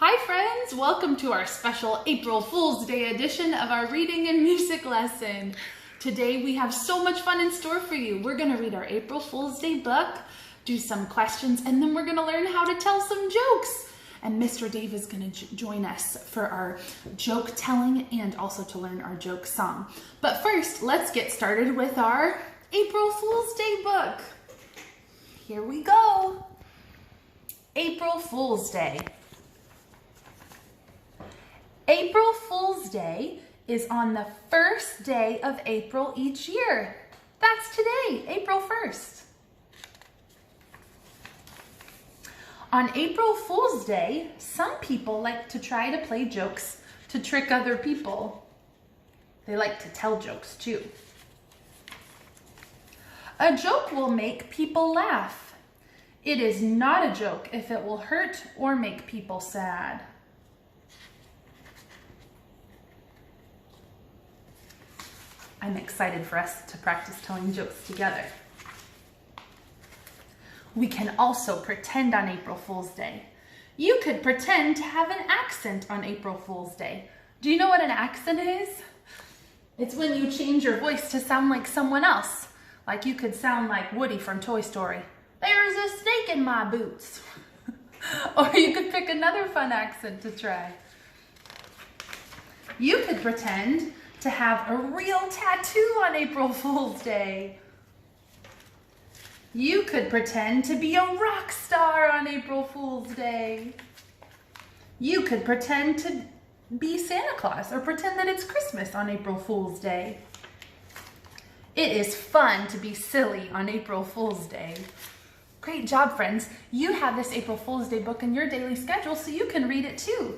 Hi friends, welcome to our special April Fool's Day edition of our reading and music lesson. Today we have so much fun in store for you. We're going to read our April Fool's Day book, do some questions, and then we're going to learn how to tell some jokes. And Mr. Dave is going to join us for our joke telling and also to learn our joke song. But first, let's get started with our April Fool's Day book. Here we go. April Fool's Day. April Fool's Day is on the first day of April each year. That's today, April 1st. On April Fool's Day, some people like to try to play jokes to trick other people. They like to tell jokes too. A joke will make people laugh. It is not a joke if it will hurt or make people sad. I'm excited for us to practice telling jokes together. We can also pretend on April Fool's Day. You could pretend to have an accent on April Fool's Day. Do you know what an accent is? It's when you change your voice to sound like someone else. Like you could sound like Woody from Toy Story. There's a snake in my boots. Or you could pick another fun accent to try. You could pretend to have a real tattoo on April Fool's Day. You could pretend to be a rock star on April Fool's Day. You could pretend to be Santa Claus or pretend that it's Christmas on April Fool's Day. It is fun to be silly on April Fool's Day. Great job, friends. You have this April Fool's Day book in your daily schedule so you can read it too.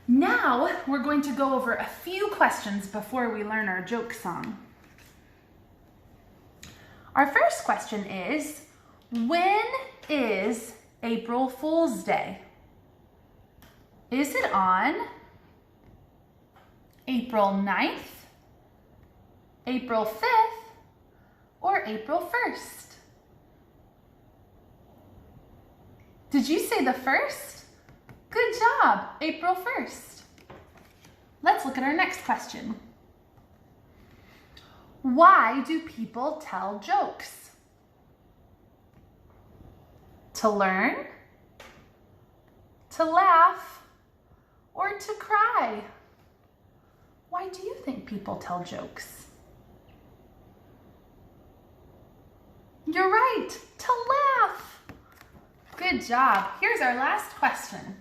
Now we're going to go over a few questions before we learn our joke song. Our first question is, when is April Fool's Day? Is it on April 9th, April 5th, or April 1st? Did you say the 1st? Good job, April 1st. Let's look at our next question. Why do people tell jokes? To learn, to laugh, or to cry? Why do you think people tell jokes? You're right, to laugh. Good job. Here's our last question.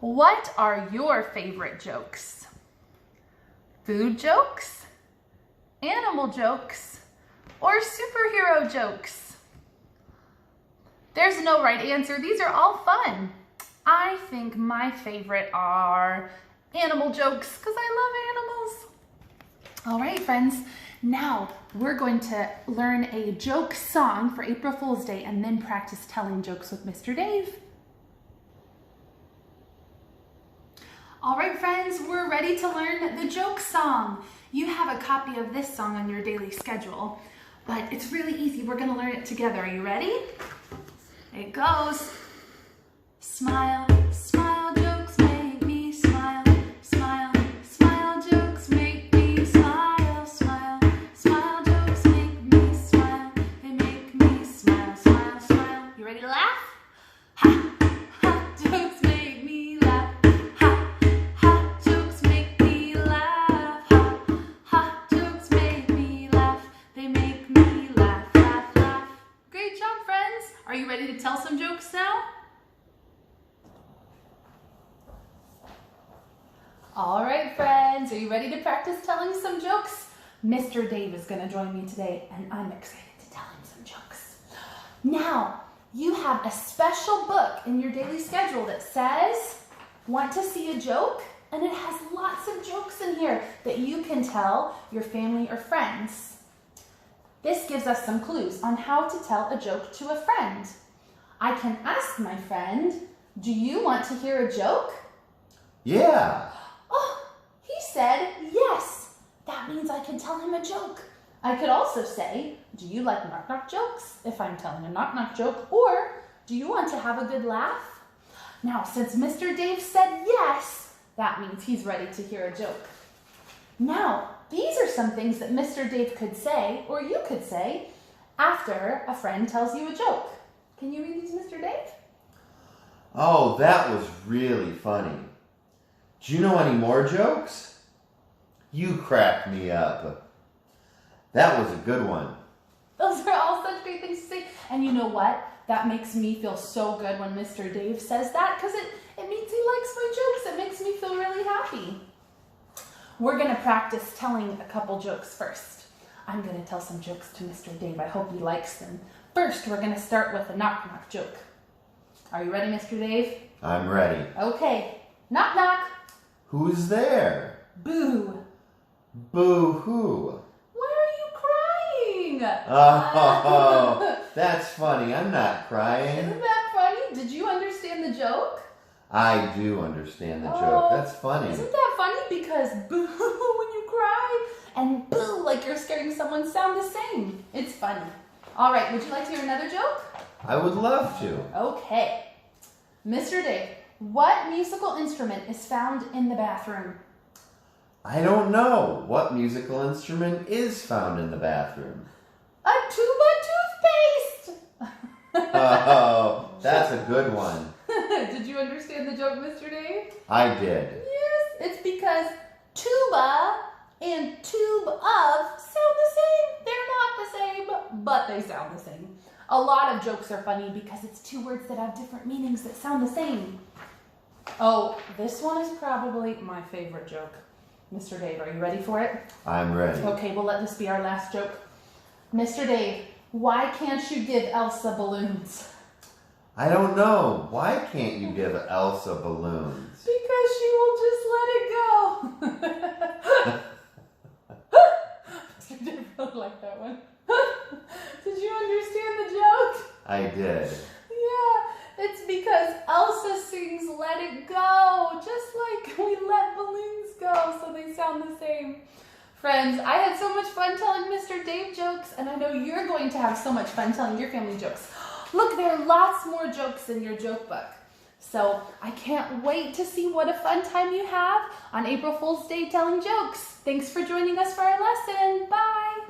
What are your favorite jokes? Food jokes, animal jokes, or superhero jokes? There's no right answer. These are all fun. I think my favorite are animal jokes because I love animals. All right, friends. Now we're going to learn a joke song for April Fool's Day and then practice telling jokes with Mr. Dave. All right, friends, we're ready to learn the joke song. You have a copy of this song on your daily schedule, but it's really easy. We're going to learn it together. Are you ready? It goes. Smile, smile, jokes make me smile. Smile, smile, jokes make me smile. Smile, smile, jokes make me smile. They make me smile, smile, smile. You ready to laugh? Ha, ha, jokes make me laugh. Ha, ha, jokes make me laugh. Ha, ha, jokes make me laugh. They make me laugh, laugh, laugh. Great job, friends. Are you ready to tell some jokes now? All right, friends, are you ready to practice telling some jokes? Mr. Dave is going to join me today, and I'm excited to tell him some jokes. Now, you have a special book in your daily schedule that says, want to see a joke? And it has lots of jokes in here that you can tell your family or friends. This gives us some clues on how to tell a joke to a friend. I can ask my friend, do you want to hear a joke? Yeah. Oh, he said yes. That means I can tell him a joke. I could also say, do you like knock-knock jokes if I'm telling a knock-knock joke? Or Do you want to have a good laugh? Now, since Mr. Dave said yes, that means he's ready to hear a joke. Now, these are some things that Mr. Dave could say, or you could say, after a friend tells you a joke. Can you read these, Mr. Dave? Oh, that was really funny. Do you know any more jokes? You cracked me up. That was a good one. Those are all such great things to say. And you know what? That makes me feel so good when Mr. Dave says that because it means he likes my jokes. It makes me feel really happy. We're going to practice telling a couple jokes first. I'm going to tell some jokes to Mr. Dave. I hope he likes them. First, we're going to start with a knock-knock joke. Are you ready, Mr. Dave? I'm ready. Okay. Knock-knock. Who's there? Boo. Boo-hoo. Why are you crying? Oh, that's funny. I'm not crying. Isn't that funny? Did you understand the joke? I do understand the joke. That's funny. Isn't that funny? Because boo when you cry and boo like you're scaring someone sound the same. It's funny. All right, would you like to hear another joke? I would love to. Okay. Mr. Dave, what musical instrument is found in the bathroom? I don't know. What musical instrument is found in the bathroom? A tuba toothpaste! Oh, that's a good one. Did you understand the joke, Mr. Dave? I did. Yes, it's because tuba and tube of sound the same. They're not the same, but they sound the same. A lot of jokes are funny because it's two words that have different meanings that sound the same. Oh, this one is probably my favorite joke. Mr. Dave, are you ready for it? I'm ready. Okay, well let this be our last joke. Mr. Dave, why can't you give Elsa balloons? I don't know. Why can't you give Elsa balloons? Because she will just let it go. Mr. Dave really liked that one. Did you understand the joke? I did. Yeah, it's because Elsa sings Let It Go, just like we let balloons go, so they sound the same. Friends, I had so much fun telling Mr. Dave jokes, and I know you're going to have so much fun telling your family jokes. Look, there are lots more jokes in your joke book. So I can't wait to see what a fun time you have on April Fool's Day telling jokes. Thanks for joining us for our lesson. Bye.